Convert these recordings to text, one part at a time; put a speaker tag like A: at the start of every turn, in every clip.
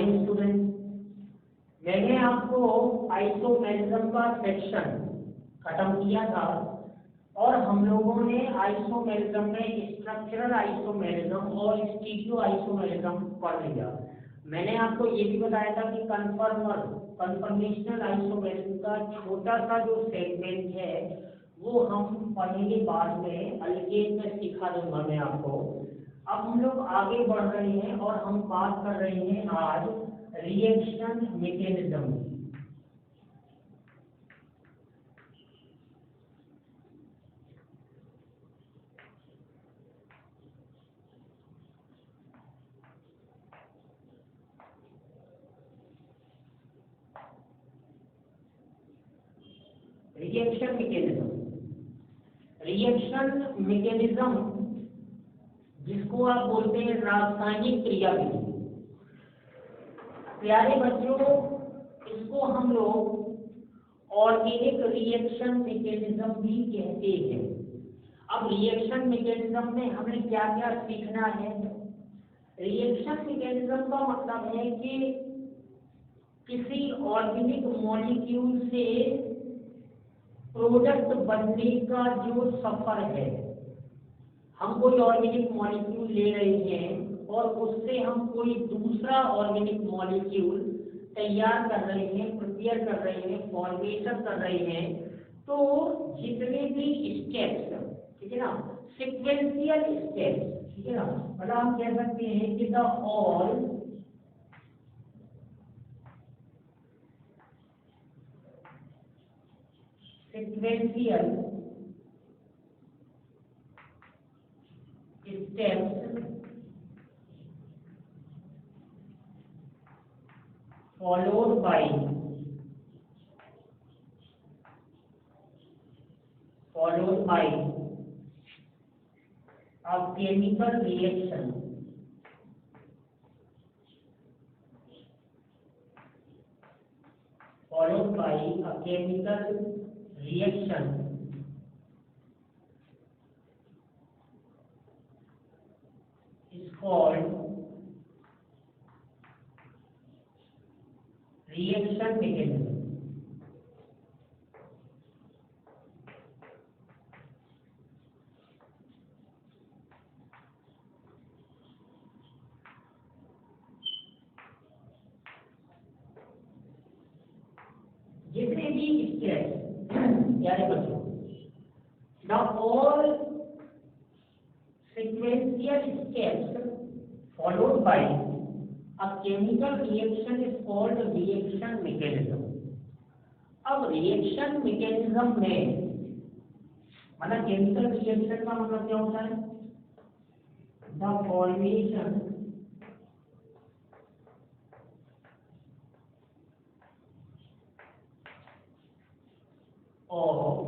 A: Morning student. मैंने आपको isomerism का सेक्शन खत्म किया था और हम लोगों ने आइसोमेरिज्म में स्ट्रक्चरल आइसोमेरिज्म और स्टीरियो आइसोमेरिज्म पढ़ लिया। मैंने आपको ये भी बताया था कि कन्फर्मेशनल आइसोमेरिज्म का छोटा सा जो सेगमेंट है वो हम पढ़ेंगे बाद में, अलग में सिखा दूंगा मैं आपको। अब हम लोग आगे बढ़ रहे हैं और हम बात कर रहे हैं आज रिएक्शन मैकेनिज्म की। रिएक्शन मैकेनिज्म जिसको आप बोलते हैं रासायनिक क्रियाविधि। प्यारे बच्चों, इसको हम लोग ऑर्गेनिक रिएक्शन मैकेनिज्म भी कहते हैं। अब रिएक्शन मैकेनिज्म में हमें क्या क्या सीखना है? रिएक्शन मैकेनिज्म का मतलब है कि किसी ऑर्गेनिक मॉलिक्यूल से प्रोडक्ट बनने का जो सफर है। हम कोई ऑर्गेनिक मॉलिक्यूल ले रहे हैं और उससे हम कोई दूसरा ऑर्गेनिक मॉलिक्यूल तैयार कर रहे हैं, प्रिपेयर कर रहे हैं, फॉर्मेशन कर रहे हैं। तो जितने भी स्टेप्स, ठीक है ना, सीक्वेंशियल स्टेप्स, ठीक है ना, मतलब हम कह सकते हैं कि the all sequential steps followed by a chemical reaction is called reaction mechanism. जितने भी स्टेप्स प्यारे बच्चों, the all sequential steps followed by a chemical reaction is called reaction mechanism. अब रिएक्शन मैकेनिज्म में मतलब केमिकल रिएक्शन का मतलब क्या होता है? The formation of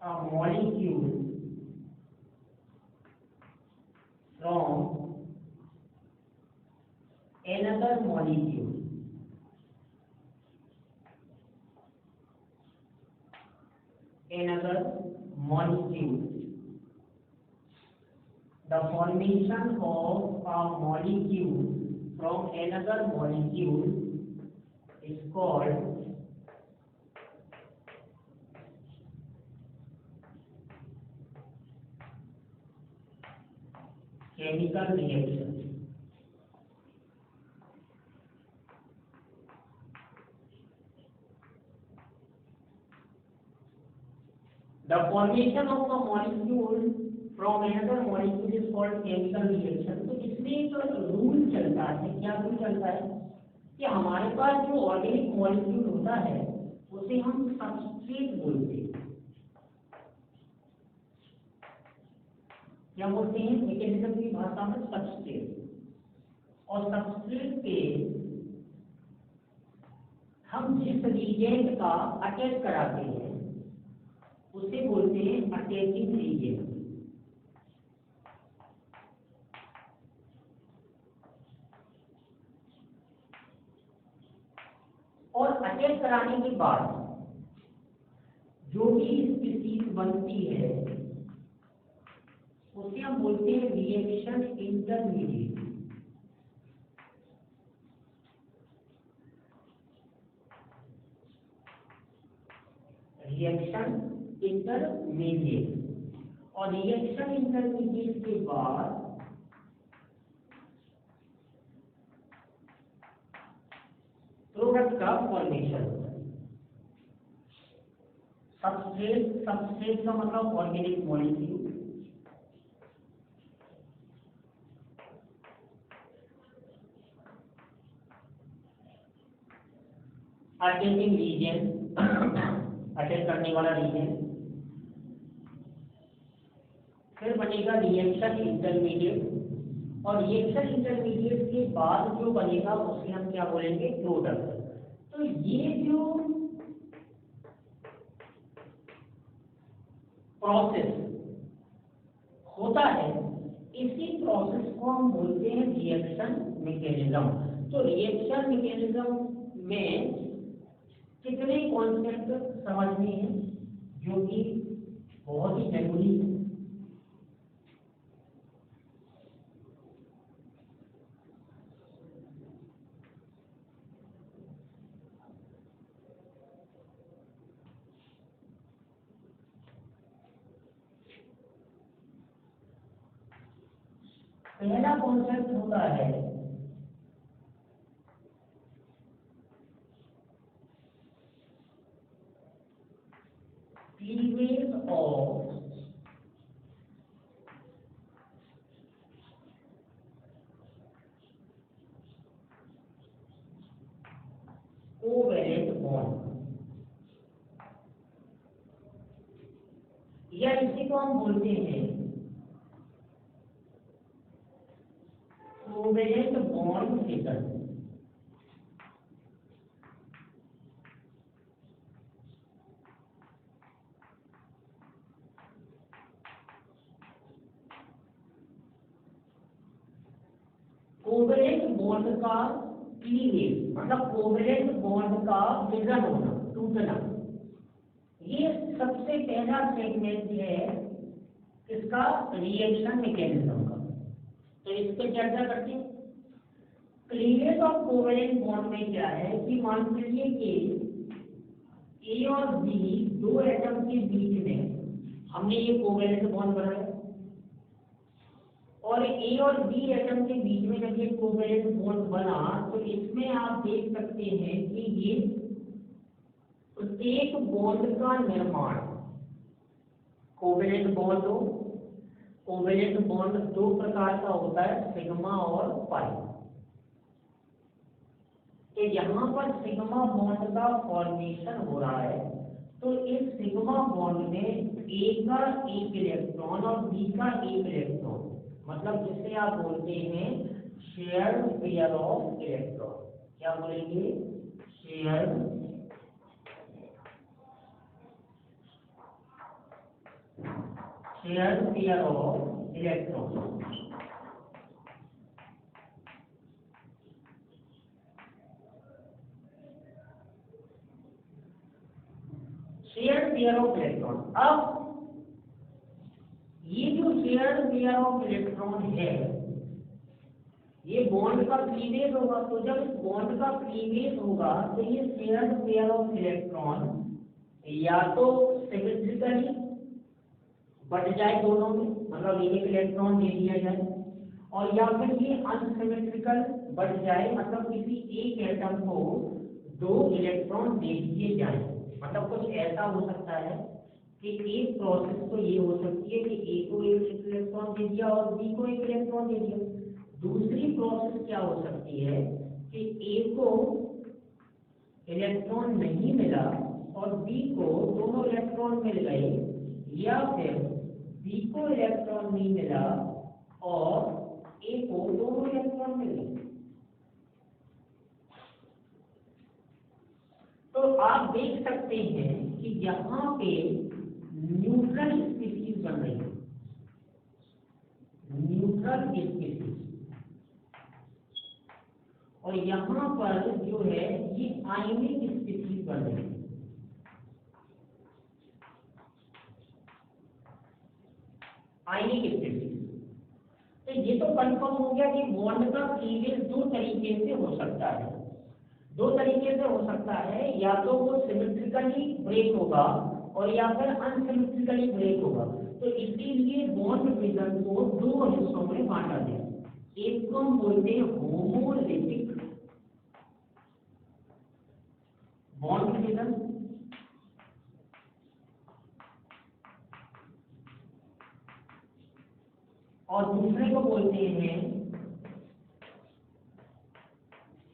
A: a molecule from another molecule. The formation of a molecule from another molecule is called chemical reaction. The formation of a molecule from another molecule is called chemical reaction. तो इसमें एक rule चलता है, क्या rule चलता है कि हमारे पास जो ऑर्गेनिक मॉलिक्यूल होता है उसे हम सबस्ट्रेट बोलते हैं। क्या बोलते हैं? मैकेनिज्म की भाषा में सबस्ट्रेट। और सबस्ट्रेट पे हम जिस रिएजेंट का अटैच कराते हैं उसे बोलते हैं अटैचिंग रिएजेंट। और अटैच कराने के बाद जो भी स्पीसीज बनती है उसे हम बोलते हैं रिएक्शन इंटरमीडिएट। रिएक्शन इंटरमीडिएट और रिएक्शन इंटरमीडिएट के बाद प्रोडक्ट का फॉर्मेशन होता है। सबस्ट्रेट का मतलब organic molecule, attaching region, attach करने वाला रीजन, फिर बनेगा रिएक्शन इंटरमीडिएट और रिएक्शन इंटरमीडिएट के बाद जो बनेगा उसे हम क्या बोलेंगे, प्रोडक्ट। तो ये जो प्रोसेस होता है इसी प्रोसेस को हम बोलते हैं रिएक्शन मैकेनिज्म। तो रिएक्शन मैकेनिज्म में कितने कॉन्सेप्ट समझने हैं जो कि बहुत ही जरूरी है। पहला कॉन्सेप्ट होता है क्लीवेज ऑफ कोवेलेंट बॉन्ड, या इसी को हम बोलते हैं covalent bond fission. Covalent bond का क्लीवेज मतलब कोवेलेंट बॉन्ड का विघटन होना, टूटना, ये सबसे पहला सेगमेंट है इसका रिएक्शन मैकेनिज्म का। तो इस पर चर्चा करते हैं। क्लीवेज ऑफ कोवेलेंट बॉन्ड में क्या है कि मान लीजिए कि ए और बी दो एटम के बीच में हमने ये कोवेलेंट बॉन्ड बनाया और ए और बी एटम के बीच में जब ये कोवेलेंट बॉन्ड बना तो इसमें आप देख सकते हैं कि ये प्रत्येक बॉन्ड का निर्माण, कोवेलेंट बॉन्ड हो, कोवेलेंट बॉन्ड दो प्रकार का होता है, सिग्मा और पाई। तो यहाँ पर सिग्मा बॉन्ड का फॉर्मेशन हो रहा है। तो इस सिग्मा बॉन्ड में ए का एक इलेक्ट्रॉन और बी का एक इलेक्ट्रॉन, मतलब जिसे आप बोलते हैं शेयर्ड पेयर ऑफ इलेक्ट्रॉन। क्या बोलेंगे? Shared pair of electron. Shared pair of electron. अब ये जो शेयर्ड पेयर ऑफ इलेक्ट्रॉन है ये बॉन्ड का क्लीवेज होगा। तो जब इस बॉन्ड का क्लीवेज होगा तो ये शेयर्ड पेयर ऑफ इलेक्ट्रॉन या तो सिमेट्रिकली बट जाए दोनों में, मतलब एक इलेक्ट्रॉन दे दिया जाए, और या फिर ये अनसिमेट्रिकल बट जाए, मतलब किसी एक एटम को दो इलेक्ट्रॉन दे दिए जाए। मतलब कुछ ऐसा हो सकता है कि एक प्रोसेस तो ये हो सकती है कि ए को एक इलेक्ट्रॉन दे दिया और बी को एक इलेक्ट्रॉन दे दिया। दूसरी प्रोसेस क्या हो सकती है कि ए को इलेक्ट्रॉन नहीं मिला और बी को दोनों इलेक्ट्रॉन मिल गए, या फिर बी को इलेक्ट्रॉन नहीं मिला और ए को दोनों इलेक्ट्रॉन मिल गए। तो आप देख सकते हैं कि यहाँ पे न्यूट्रल स्पीशीज बन रही है, न्यूट्रल स्पीशीज, और यहाँ पर जो है ये आयनिक स्पीशीज बन रही है। आयनिक स्पीसीज। तो ये तो कंफर्म हो गया कि बॉन्ड का क्लीवेज दो तरीके से हो सकता है। दो तरीके से हो सकता है, या तो वो सिमेट्रिकली ब्रेक होगा और या फिर अनसिमेट्रिकली ब्रेक होगा। तो इसीलिए बॉन्ड फिजन को दो हिस्सों में बांटा गया। एक को हम बोलते हैं होमोलिथिक बॉन्ड फिजन, और दूसरे को बोलते हैं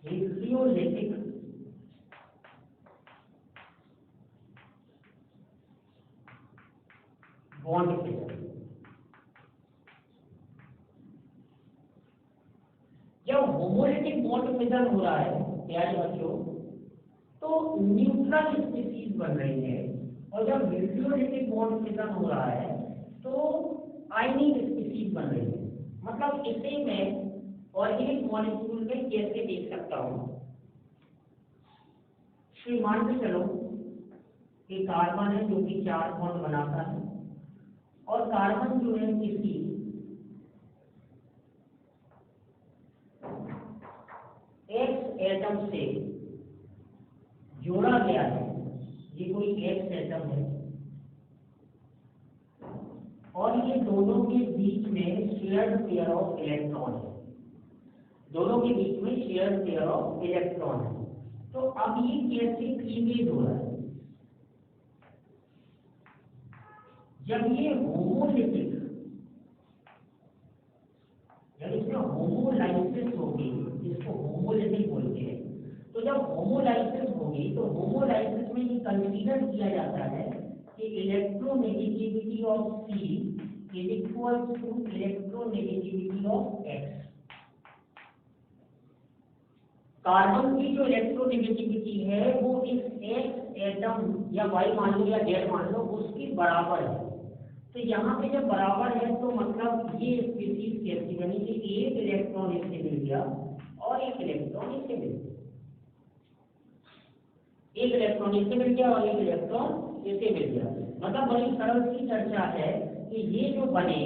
A: हेट्रोलिथिक बॉन्ड फिजन। जब होमोलिथिक बॉन्ड फिजन हो रहा है प्यारे बच्चों, तो न्यूट्रल स्पीसीज बन रही है, और जब हेट्रोलिथिक बॉन्ड फिजन हो रहा है तो आयनिक स्पीसीज बन रही है। मतलब इसे मैं ऑर्गेनिक मॉलिक्यूल में कैसे देख सकता हूँ? मान के चलो कि कार्बन है जो कि 4 बॉन्ड बनाता है, और कार्बन जो है किसी एक्स एटम से जोड़ा गया है। ये कोई एक्स एटम है, और ये दोनों के बीच में शेयर्ड पेयर ऑफ इलेक्ट्रॉन है। दोनों के बीच में शेयर्ड पेयर ऑफ इलेक्ट्रॉन है। तो अब ये कैसे क्लीवेज हो रहा है? जब ये होमोलिथिक, जब इसमें होमोलाइसिस होगी, जिसको होमोलिथिक बोलते हैं, तो जब होमोलाइसिस होगी तो होमोलाइसिस में ये कंसीडर किया जाता है कि electronegativity of C is equal to electronegativity of X. Carbon की जो इलेक्ट्रोनेगेटिविटी है वो इस एक्स एटम या वाई मान लो या जेड मान लो उसकी बराबर है। तो यहाँ पे जब बराबर है तो मतलब ये स्पीसीज कैसी बनी कि एक इलेक्ट्रॉन इससे मिल गया और एक इलेक्ट्रॉन इससे मिल गया, एक इलेक्ट्रॉन इससे मिल गया और एक इलेक्ट्रॉन इससे मिल गया। मतलब बड़ी सरल सी चर्चा है कि ये जो बने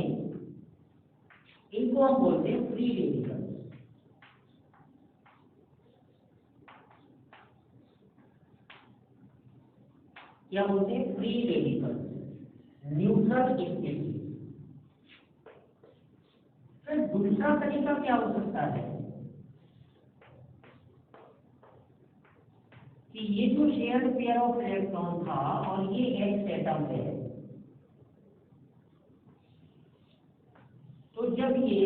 A: इनको हम बोलते हैं फ्री रेडिकल। क्या बोलते हैं? Free radical, neutral species. फिर दूसरा तरीका क्या हो सकता है कि ये जो शेयर्ड पेयर ऑफ इलेक्ट्रॉन था और ये एक्स एटम है, तो जब ये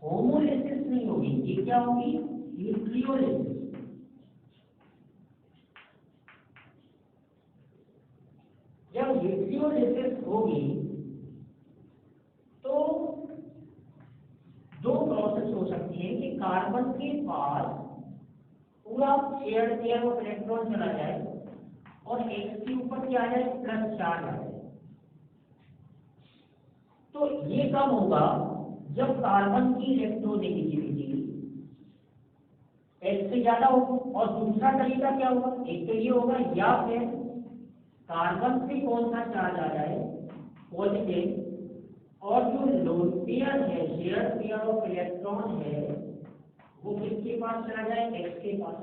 A: होमोलिसिस नहीं होगी, ये क्या होगी? न्यूक्लियोलिसिस। जब न्यूक्लियोलिसिस होगी तो दो प्रोसेस हो सकती है कि कार्बन के पास पूरा शेयर्ड पेयर ऑफ इलेक्ट्रॉन चला जाए और एक्स के ऊपर क्या आ जाए? प्लस चार्ज आ जाए। तो ये कब होगा? जब कार्बन की इलेक्ट्रोनेगेटिविटी एक्स से ज्यादा हो। और दूसरा तरीका क्या होगा? एक तो ये होगा, या फिर कार्बन से कौन सा चार्ज आ जाए? पॉजिटिव, और जो लोन पेयर है, शेयर्ड पेयर ऑफ इलेक्ट्रॉन है, वो किसके पास चला जाए? एक्स के पास।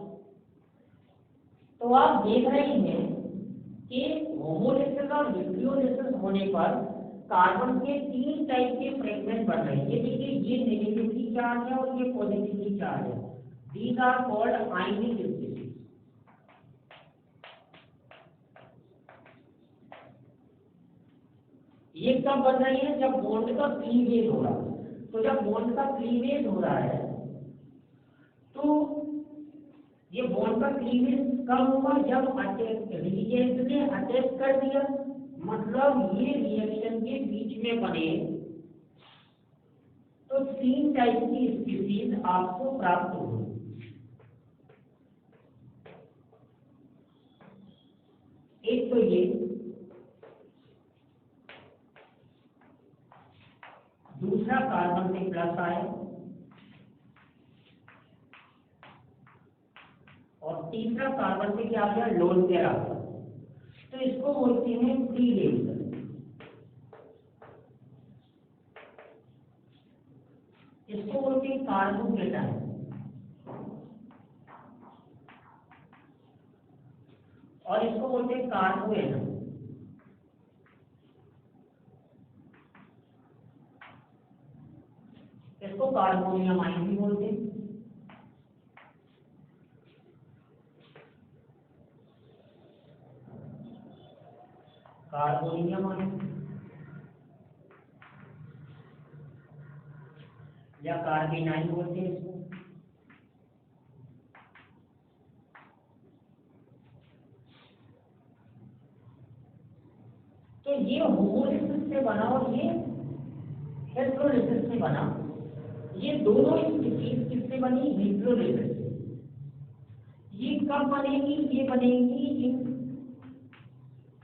A: तो आप देख रहे हैं कि होमोलिसिस और न्यूक्लियोलिसिस होने पर कार्बन के 3 टाइप के फ्रेगमेंट बन रहे हैं। ये देखिए, ये नेगेटिवली चार्ज है और ये पॉजिटिवली चार्ज है। These are called ionic species. ये कब बन रही है? जब बॉन्ड का क्लीवेज हो रहा है। तो जब बॉन्ड का क्लीवेज हो रहा है तो ये बॉन्ड का क्लीवेज कब होगा? जब रिएजेंट ने अटैच कर दिया, मतलब ये रिएक्शन के बीच में बने तो 3 टाइप की स्पीसीज आपको प्राप्त होगी। एक तो ये, दूसरा कार्बन से प्लस आए, और तीसरा कार्बन से क्या आ गया? लोन पेयर आ गया। तो इसको बोलते हैं फ्री रेडिकल। इसको बोलते हैं कार्बोकेटाइन। और इसको बोलते हैं कार्बोएनम। इसको कार्बोनियम आयन भी बोलते हैं। कार्बोनियम आयन या कार्बेनाइन बोलते हैं इसको। तो ये होमोलिसिस से बना और ये हेटेरोलिसिस से बना। ये दोनों स्पीशीज किससे बनी? हेटेरोलिसिस से। ये कब बनेगी? ये बनेगी in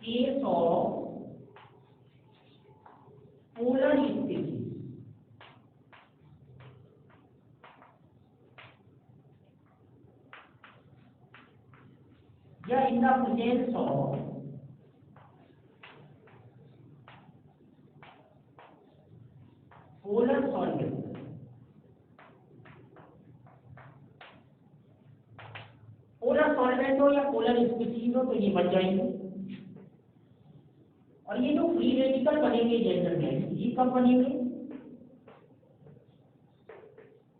A: case of polar species, या in the presence of polar solvent. Polar solvent हो या पोलर स्पीशीज हो तो ये बन जाएंगे। और ये जो फ्री रेडिकल बनेंगे जनरल में, ये कब बनेंगे?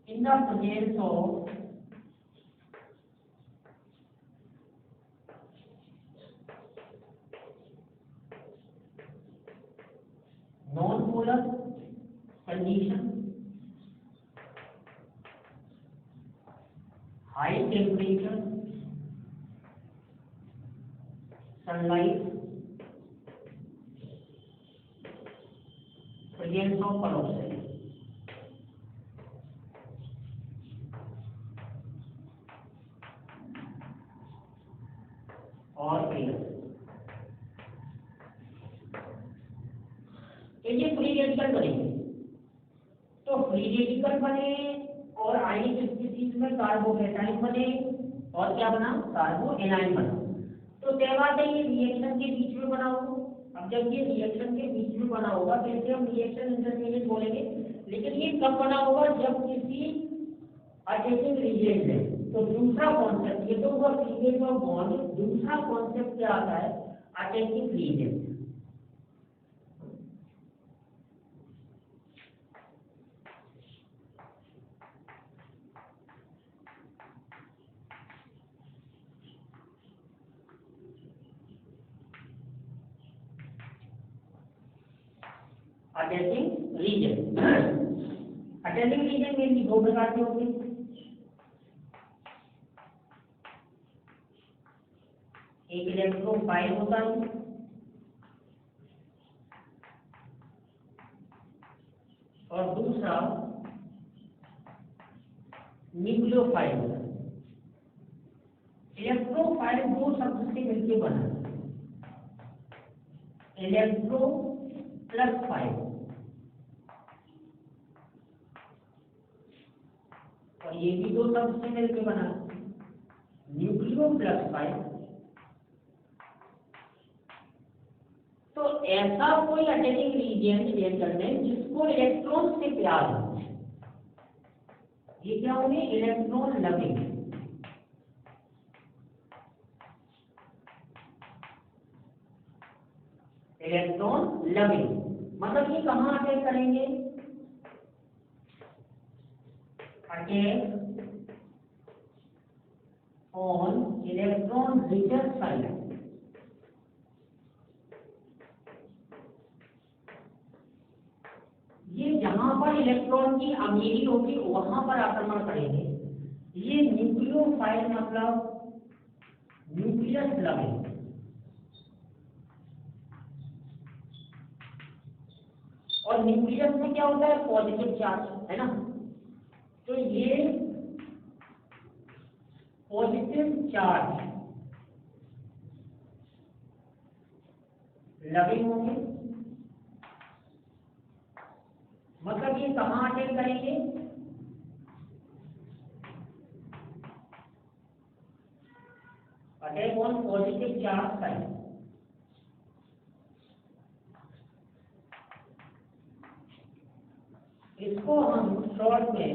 A: इन the presence of non polar condition, high temperature, sunlight, presence of peroxide. और एयर। तो ये फ्री रेडिकल बनेंगे। तो फ्री रेडिकल बने और आयनिक स्पीशीज में कार्बोकेटाइन बने और क्या बना? कार्बोएनाइन बना। तो तय बात है ये रिएक्शन के बीच में बना होगा। अब जब ये रिएक्शन के बीच में बना होगा तो इसे हम रिएक्शन इंटरमीडिएट बोलेंगे। लेकिन ये कब बना होगा? जब किसी अटैचिंग रीजन है। तो दूसरा कॉन्सेप्ट, ये तो हुआ क्लीवेज ऑफ बॉन्ड, दूसरा कॉन्सेप्ट क्या आता है? Attaching region. Attaching region. Attaching region में भी दो प्रकार के होते हैं। एक इलेक्ट्रोफाइल होता है और दूसरा न्यूक्लियोफाइल होता है। इलेक्ट्रोफाइल दो शब्द से मिलकर बना है, इलेक्ट्रो प्लस फाइल, और ये भी दो शब्द से मिलकर बना है, न्यूक्लियो प्लस फाइल। तो ऐसा कोई अटैचिंग रीजन रिएक्टर में जिसको इलेक्ट्रॉन से प्यार हो, ये क्या होंगे? Electron loving. इलेक्ट्रॉन लविंग मतलब ये कहाँ अटैक करेंगे? Attack on electron richer side. ये जहां पर इलेक्ट्रॉन की अमीरी होगी वहां पर आक्रमण करेंगे। ये न्यूक्लियोफाइल मतलब न्यूक्लियस लविंग। और न्यूक्लियस में क्या होता है? पॉजिटिव चार्ज, है ना। तो ये पॉजिटिव चार्ज लविंग होंगे। मतलब ये कहाँ अटैक करेंगे? Attack on positive charge side. इसको हम शॉर्ट में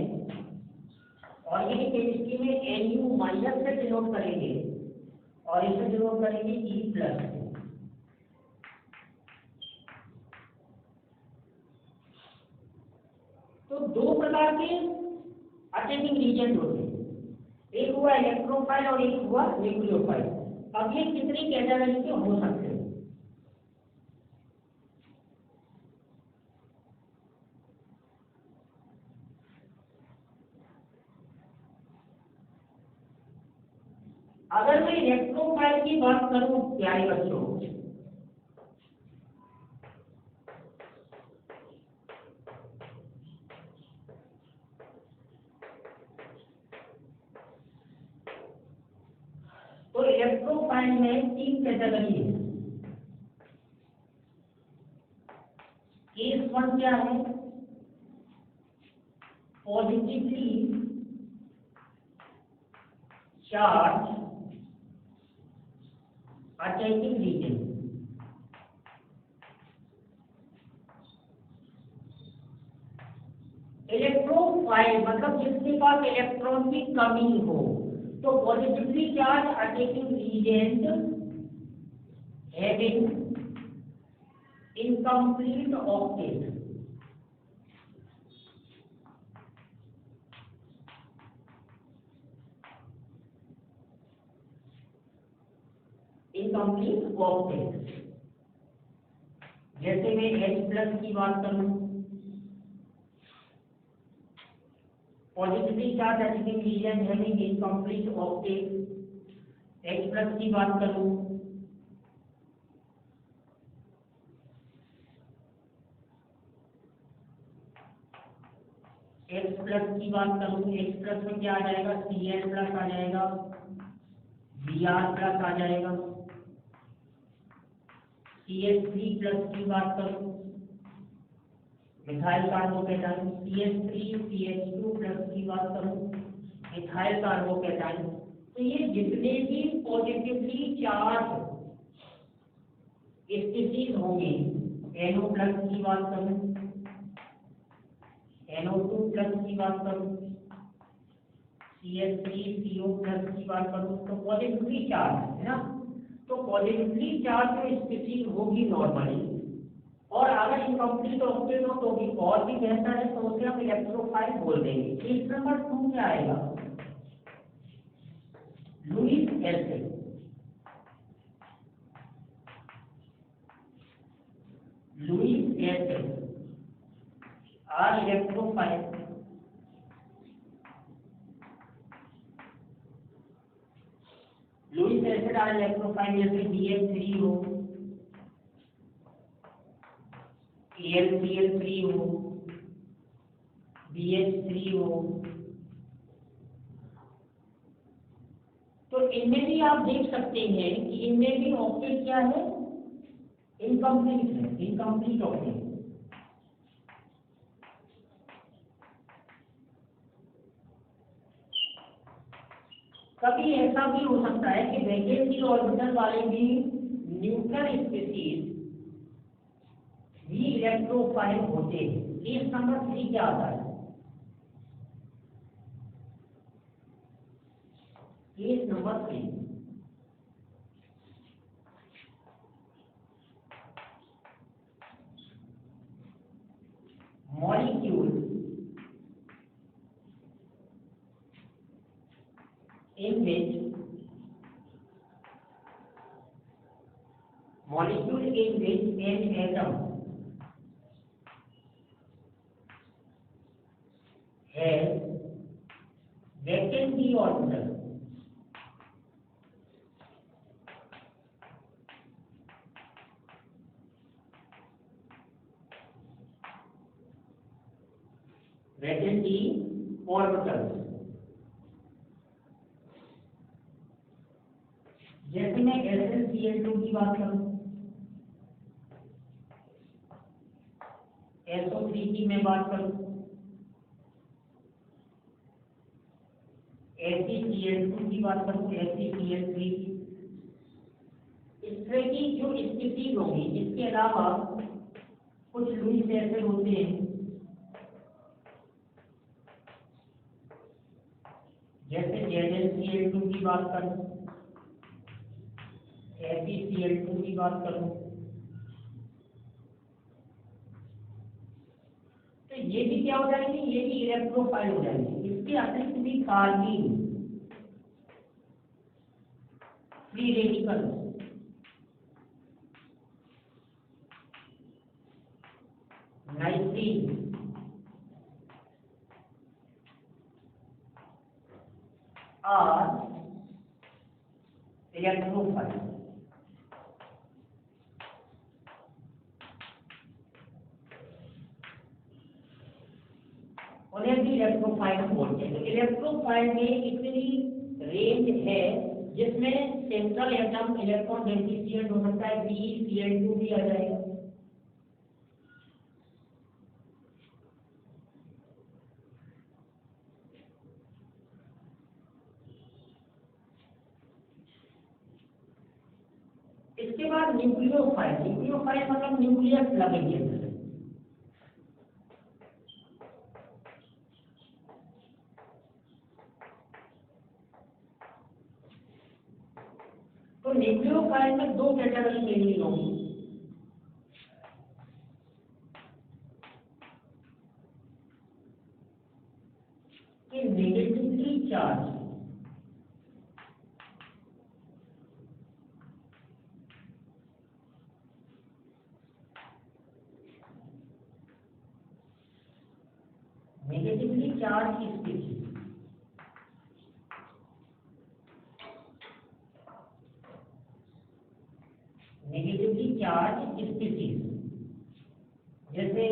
A: ऑर्गेनिक केमिस्ट्री में Nu माइनस से डिनोट करेंगे और इसे डिनोट करेंगे E प्लस से। तो दो प्रकार के अटैकिंग रीजन होते हैं, एक हुआ इलेक्ट्रोफाइल और एक हुआ न्यूक्लियोफाइल। अब ये कितनी कैटेगरी के हो सकते हैं? अगर मैं इलेक्ट्रोफाइल की बात करूं प्यारे बच्चों, तो इलेक्ट्रोफाइल में तीन कैटेगरी है। केस वन क्या है? Positively charge attacking region. Electrophile मतलब जिसके पास इलेक्ट्रॉन की कमी हो। तो positively charge attacking reagent having incomplete octet. Incomplete octet, जैसे मैं H प्लस की बात करूं, positively charge attacking region having incomplete octet. H plus की बात करूं, X प्लस की बात करूं, X प्लस में क्या आ जाएगा? Cl प्लस आ जाएगा, Br प्लस आ जाएगा। CH3 प्लस की बात करूं, methyl carbocation. CH3 CH2 plus की बात करूं, मिथाइल कार्बोकेटाइन। तो ये जितने भी पॉजिटिवली चार्ज स्पीशीज होंगे, NO प्लस की बात करूं, NO2 प्लस की बात करूं, CH3 CO प्लस की बात करूं, तो पॉजिटिवली चार्ज है ना। तो पॉजिटिवली चार्ज जो स्पीशीज होगी नॉर्मली, और अगर इनकम्प्लीट ऑक्टेट हो तो भी और भी बेहतर है, तो उसे हम इलेक्ट्रोफाइल बोल देंगे। केस नंबर 2 क्या आएगा? Lewis acid. Lewis acid are electrophile. Lewis acid are electrophile जैसे BF3 हो, AlCl3 हो, BH3 हो। तो इनमें भी आप देख सकते हैं कि इनमें भी ऑक्टेट क्या है? इनकम्प्लीट है, इनकम्प्लीट ऑक्टेट। कभी ऐसा भी हो सकता है कि वैकेंसी ऑर्बिटल वाले भी न्यूट्रल स्पीशीज भी इलेक्ट्रोफाइल होते हैं। केस नंबर 3 क्या आता है? Case number 3, molecule in which an atom has vacant d orbital, vacant d orbitals। जैसे मैं SnCl2 की बात करूं, SO3 की मैं बात करूं, AgCl2 की बात करूं, AgCl3 की, इस तरह की जो स्थिति होगी। इसके अलावा कुछ लुईस एसिड होते हैं NaCl2 की बात करूं, FeCl2 की बात करूं, तो ये भी क्या हो जाएंगे, ये भी इलेक्ट्रोफाइल हो जाएंगे। इसके अतिरिक्त भी कार्बीन फ्री रेडिकल, नाइट्रीन, और इलेक्ट्रोफाइल। उन्हें भी इलेक्ट्रोफाइल बोलते हैं। इलेक्ट्रोफाइल में इतनी रेंज है जिसमें सेंट्रल एटम इलेक्ट्रॉन डेफिशिएंट हो सकता है, BeCl2 भी आ जाएगा। इसके बाद न्यूक्लियोफाइल, न्यूक्लियोफाइल मतलब न्यूक्लियस लगेंगे। तो न्यूक्लियोफाइल में दो कैटेगरी मेनली होंगी। कि negatively charge, negatively charge species, negatively charge species जैसे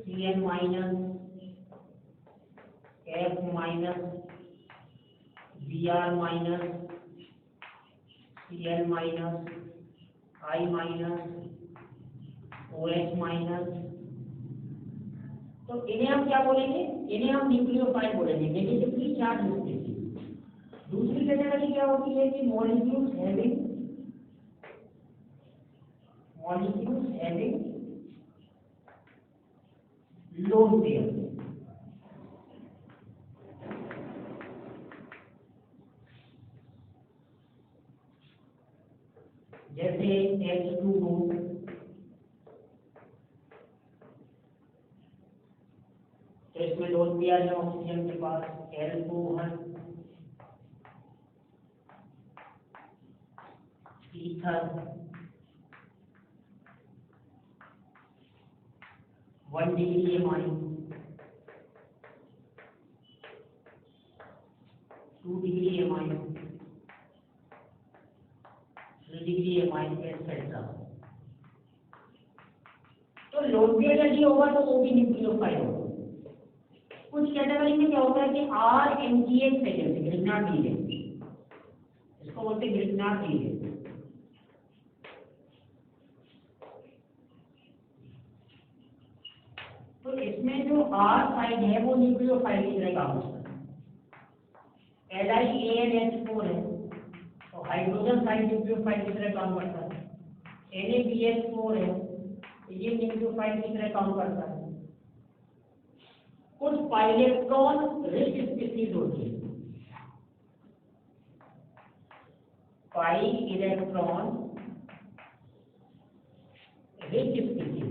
A: Cn minus, F minus, Br minus, Cl minus, I minus, OH minus. तो इन्हें हम क्या बोलेंगे, इन्हें हम न्यूक्लियोफाइल बोलेंगे, नेगेटिवली चार्ज स्पीशीज। दूसरी कैटेगरी क्या होती है कि मॉलिक्यूल्स हैविंग लोन पेयर, जैसे H2O, तो इसमें लोन पेयर है ऑक्सीजन के पास, alcohol, ether, 1 degree amine, 2 degree amine, 3 degree amine, etcetera. तो लोन पेयर यदि होगा तो वो भी न्यूक्लियोफाइल होगा। कुछ कैटेगरी में क्या होता है कि RNGH है, जैसे ग्रिग्नार्ड लीजेंड, इसको बोलते हैं ग्रिग्नार्ड लीजेंड। तो इसमें जो R साइड है वो न्यूक्लियोफाइल की तरह काम करता है। LiAnH4 है तो हाइड्रोजन साइड न्यूक्लियोफाइल की तरह काम करता है। NaBH4 है तो ये न्यूक्लियोफाइल की तरह काम करता है। कुछ पाइलेक्ट्रॉन रिच स्पीशीज होती है, पाई इलेक्ट्रॉन रिच स्पीशीज,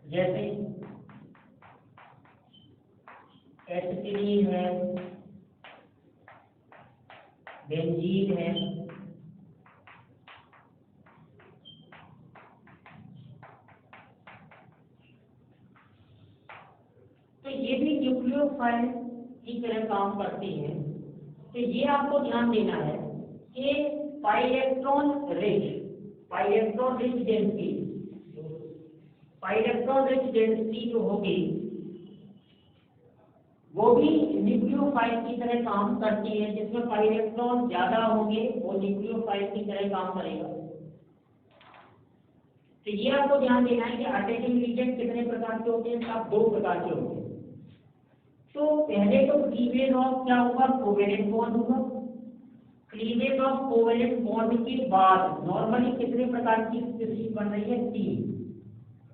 A: जैसे एसिटिलीन है, बेंजीन है, तो ये भी न्यूक्लियोफाइल की तरह काम करती हैं। तो ये आपको ध्यान देना है कि पाइलेक्ट्रॉन रिच डेंसिटी जो होगी वो भी न्यूक्लियोफाइल की तरह काम करती है। जिसमें पाइलेक्ट्रॉन ज्यादा होंगे वो न्यूक्लियोफाइल की तरह काम करेगा। तो ये आपको ध्यान देना है कि अटैकिंग एजेंट कितने प्रकार के होते हैं, साहब 2 प्रकार के होते हैं। तो पहले तो क्लीवेज ऑफ क्या होगा, कोवेलेंट बॉन्ड होगा। क्लीवेज ऑफ कोवेलेंट बॉन्ड के बाद नॉर्मली कितने प्रकार की स्पीशीज बन रही है, 3,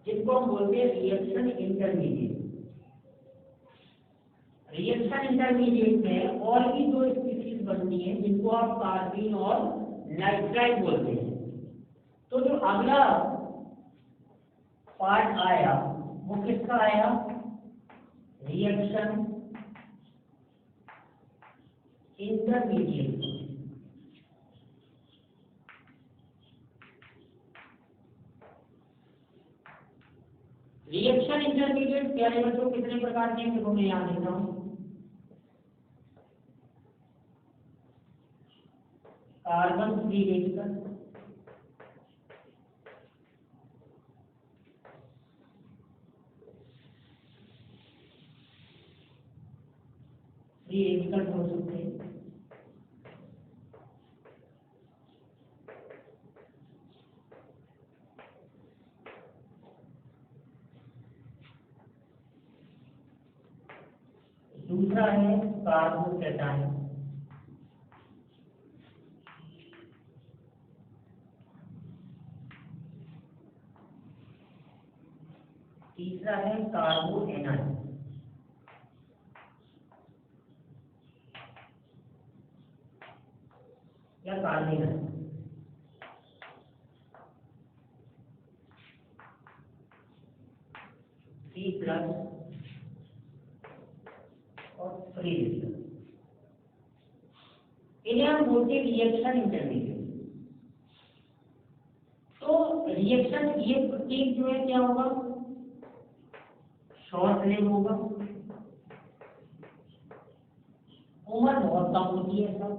A: जिनको हम बोलते हैं रिएक्शन इंटरमीडिएट। रिएक्शन इंटरमीडिएट में और भी दो स्पीशीज बनती हैं जिनको आप कार्बीन और नाइट्राइल बोलते हैं। तो जो अगला पार्ट आया वो किसका आया? Reaction intermediate. रिएक्शन इंटरमीडिएट प्यारे बच्चों कितने प्रकार के हैं? मैं यहाँ देता हूँ। Carbon free radical, free radical हो सकते हैं। दूसरा है कार्बोकैटायन, तीसरा है कार्बोएनाइन, या कार्बेनाइन। C+ और फ्री रेडिकल, इन्हें हम बोलते हैं रिएक्शन इंटरमीडिएट। तो रिएक्शन ये प्रत्येक जो है क्या होगा? शॉर्ट लिव होगा, उम्र बहुत कम होती है सब,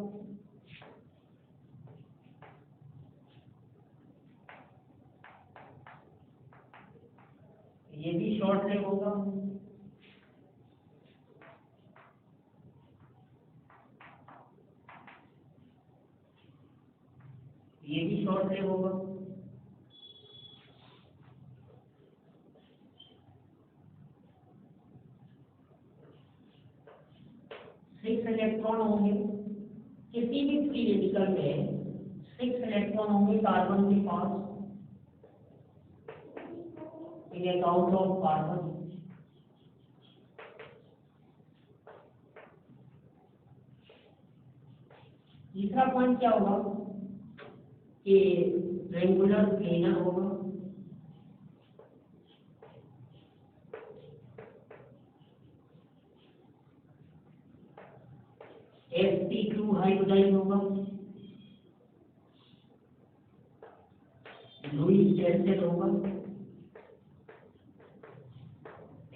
A: ये भी शॉर्ट लिव होगा, ये भी शॉर्ट लिव होगा, सिक्स इलेक्ट्रॉन होंगे किसी भी फ्री रेडिकल में, 6 इलेक्ट्रॉन होंगे कार्बन के पास इन अकाउंट ऑफ कार्बन। तीसरा पॉइंट क्या होगा कि रेगुलर प्लेनर होगा, sp2 हाइब्रिडाइज होगा, लुईस एसिड होगा,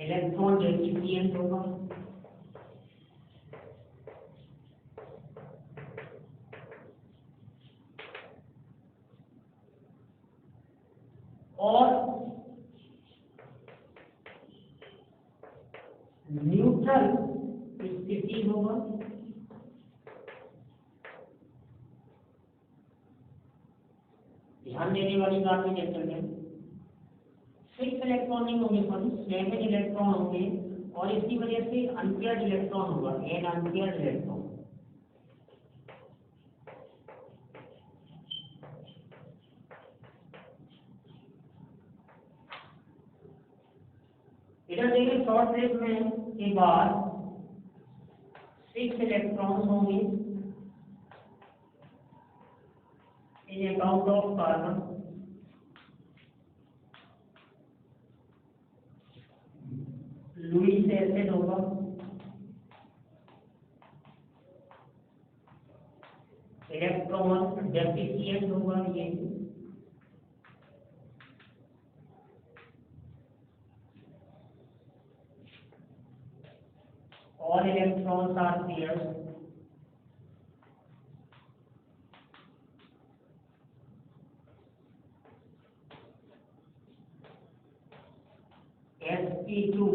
A: इलेक्ट्रॉन रेसिपिएंट होगा, और न्यूट्रल स्थिति होगा। ध्यान देने वाली बात है चैप्टर में 6 इलेक्ट्रॉन नहीं होंगे, सॉरी 7 इलेक्ट्रॉन होंगे, और इसकी वजह से अनपेयर्ड इलेक्ट्रॉन होगा, एन अनपेयर्ड इलेक्ट्रॉन। इधर देखिए शॉर्ट लिव में के बाद 6 इलेक्ट्रॉन होंगे in account of carbon, Lewis acid होगा, इलेक्ट्रॉन डेफिशिएंट होगा ये, all electrons are pairs, sp2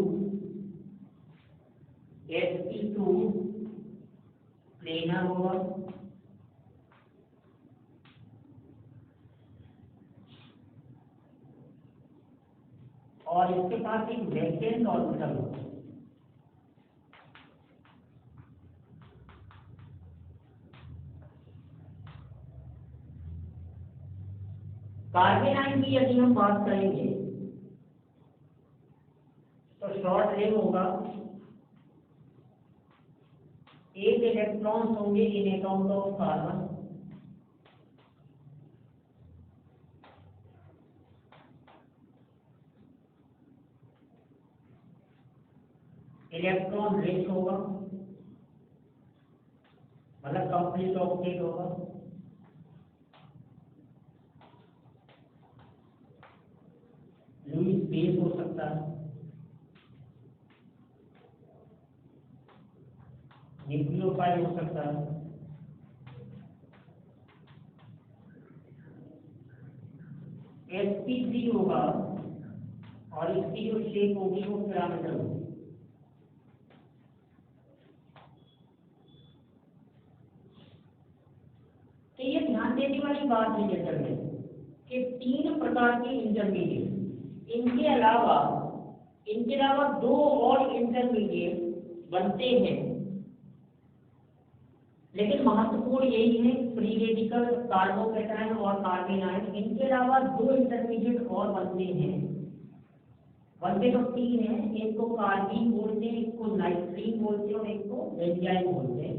A: planar होगा, और इसके पास एक वैकेंट ऑर्बिटल होगा। कार्बेनाइन की यदि हम बात करेंगे तो शॉर्ट लिव होगा, 8 इलेक्ट्रॉन्स होंगे in account of carbon, electron rich होगा, मतलब कंप्लीट ऑक्टेट होगा, लुईस बेस हो सकता है, न्यूक्लियोफाइल हो सकता है, sp3 होगा और इसकी जो शेप होगी वो पिरामिडल होगी। तो ये ध्यान देने वाली बात है जैसे में कि 3 प्रकार के इंटरमीडिएट, इनके अलावा 2 और इंटरमीडिएट बनते हैं, लेकिन महत्वपूर्ण यही है फ्री रेडिकल कार्बोकैटायन और कार्बेनाइन। इनके अलावा 2 इंटरमीडिएट और बनते हैं, बनते तो 3 हैं, एक को कार्बीन बोलते हैं, एक को नाइट्रीन बोलते हैं और एक को बेंजाइन बोलते हैं।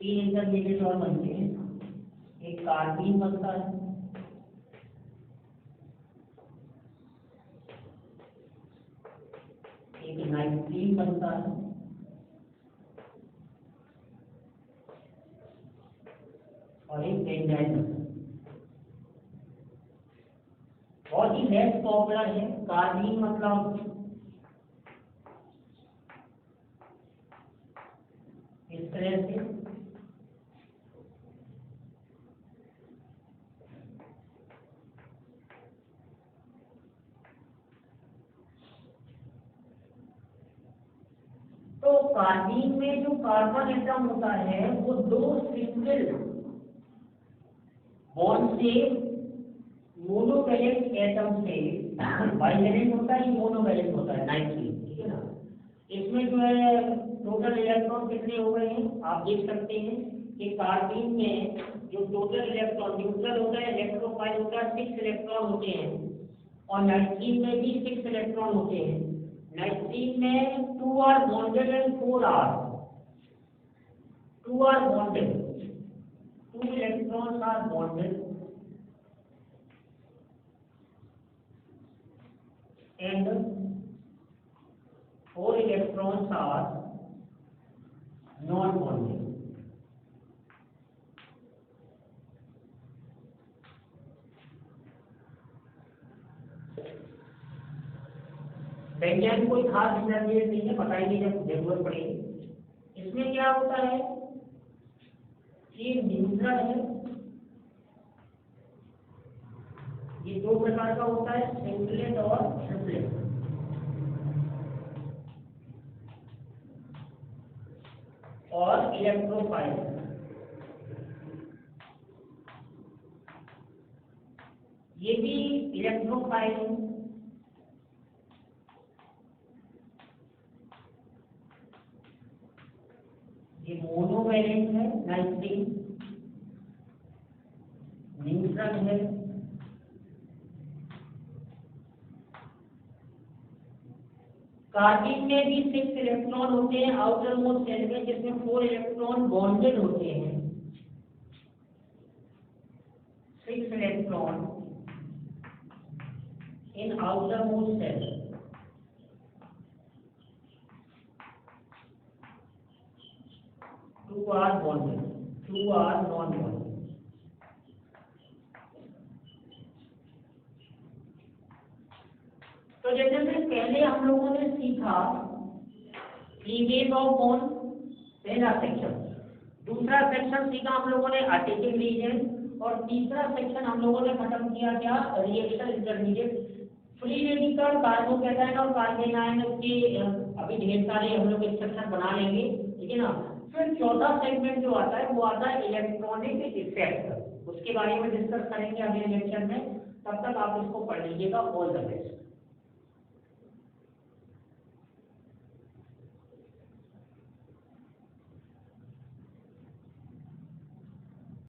A: तीन इंटरमीडिएट और बनते हैं, एक कार्बीन बनता है, एक नाइट्रीन बनता है और एक बेंजाइन बनता है। बहुत ही लेस पॉपुलर है कार्बीन, मतलब इस तरह से तो कार्बीन में जो कार्बन एटम होता है वो 2 सिंगल बॉन्ड से मोनोवैलेंट एटम से बाइवैलेंट होता है, मोनोवैलेंट होता है नाइट्रीन, ठीक है ना। इसमें जो है टोटल इलेक्ट्रॉन कितने हो गए हैं आप देख सकते हैं कि कार्बीन में जो टोटल इलेक्ट्रॉन न्यूट्रल होता है, इलेक्ट्रोफाइल होता है, 6 इलेक्ट्रॉन होते हैं, और नाइट्रीन में भी 6 इलेक्ट्रॉन होते हैं। नाइट्रीन में 2 are bonded and 4 are 2 are bonded, 2 electrons are bonded and 4 electrons are not bonded. Benzyne कोई खास इंटरमीडिएट नहीं है, बताएंगे जब जरूरत पड़ेगी। इसमें क्या होता है, ये न्यूट्रल है, ये 2 प्रकार का होता है, सिंगलेट और ट्रिपलेट। और इलेक्ट्रोफाइल, ये भी इलेक्ट्रोफाइल है, ये मोनोवैलेंट है, नाइट्रीन न्यूट्रल है, कार्बन में भी 6 इलेक्ट्रॉन होते हैं आउटर मोस्ट शेल में, जिसमें 4 इलेक्ट्रॉन बॉन्डेड होते हैं, 6 electron in outermost shell, two are bonded, 2 are non bonded. तो जैसे में पहले हम लोगों ने सीखा क्लीवेज ऑफ बॉन्ड, पहला सेक्शन, दूसरा सेक्शन सीखा हम लोगों ने अटैचिंग रीजन, और तीसरा सेक्शन हम लोगों ने खत्म किया क्या, reaction intermediate, free radical carbocation और कार्बेनाइन के अभी ढेर सारे हम लोग स्ट्रक्चर बना लेंगे, ठीक है ना। फिर चौथा सेगमेंट जो आता है वो आता है इलेक्ट्रॉनिक इफेक्ट, उसके बारे में डिस्कस करेंगे अगले लेक्चर में। तब तक आप इसको पढ़ लीजिएगा। All the best.